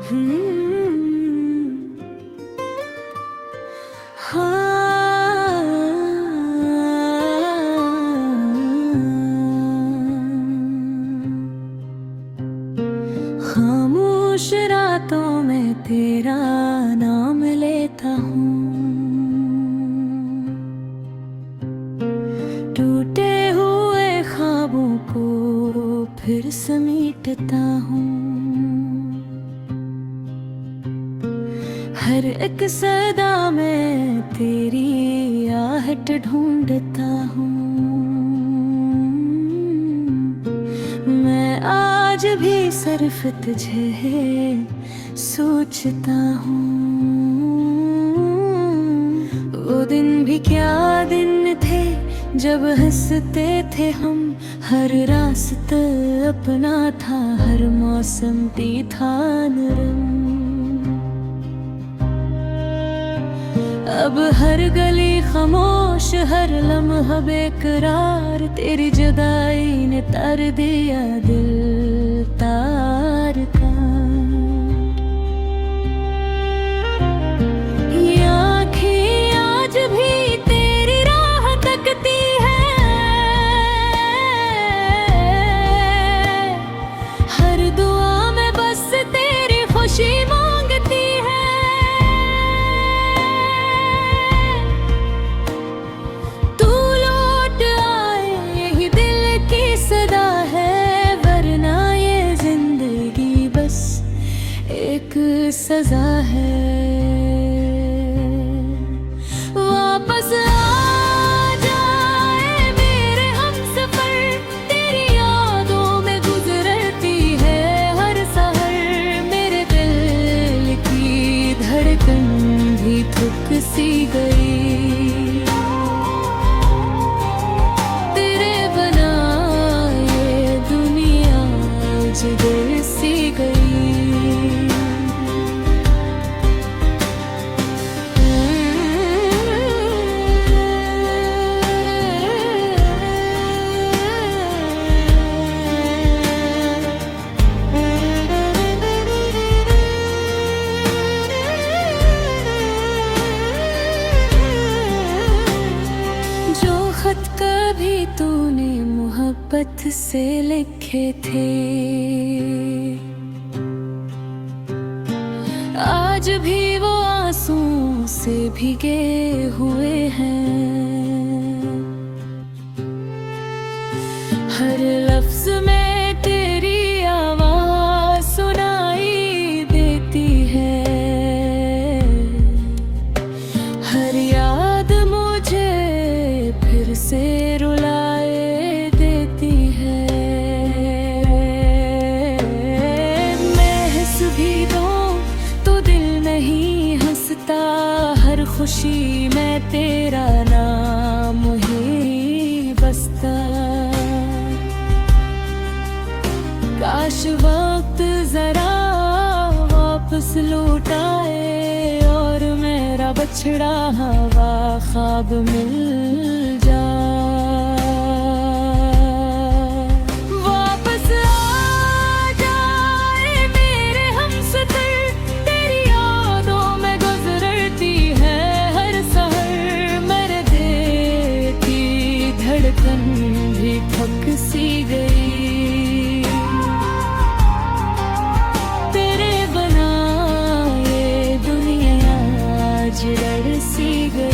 खामोश रातों में तेरा नाम लेता हूँ, टूटे हुए ख्वाबों को फिर समेटता हूँ। हर एक सदा में तेरी आहट ढूंढता हूँ। मैं आज भी सिर्फ तुझे सोचता हूँ। वो दिन भी क्या दिन थे जब हंसते थे हम, हर रास्ता अपना था, हर मौसम भी था नरम। अब हर गली खामोश, हर लम्हा बेकरार, तेरी जुदाई ने तार दिया दिल तार का। ये आँखें आज भी तेरी राह तकती है, हर दुआ में बस तेरी खुशी मांगती है। एक सजा है, वापस आ जाए मेरे हमसफर, तेरी यादों में गुजरती है हर सहर। मेरे दिल की धड़कन भी थक सी गई, तेरे बना ये दुनिया जिगर सी गई। कभी तूने मोहब्बत से लिखे थे, आज भी वो आंसुओं से भीगे हुए हैं। हर लफ्ज में तेरी आवाज सुनाई देती है, हर याद मुझे फिर से रुलाए देती है। मैं हंस भी दूं तो दिल नहीं हंसता, हर खुशी में तेरा नाम ही बसता। काश वक्त जरा वापस लौट आए और मेरा बछड़ा हवा ख्वाब मिल जाए। वापस आ जाए मेरे हमसफर, तेरी यादों में गुजरती है हर सहर। मेरे दिल की धड़कन भी थक सी गई, जिगर सी गई।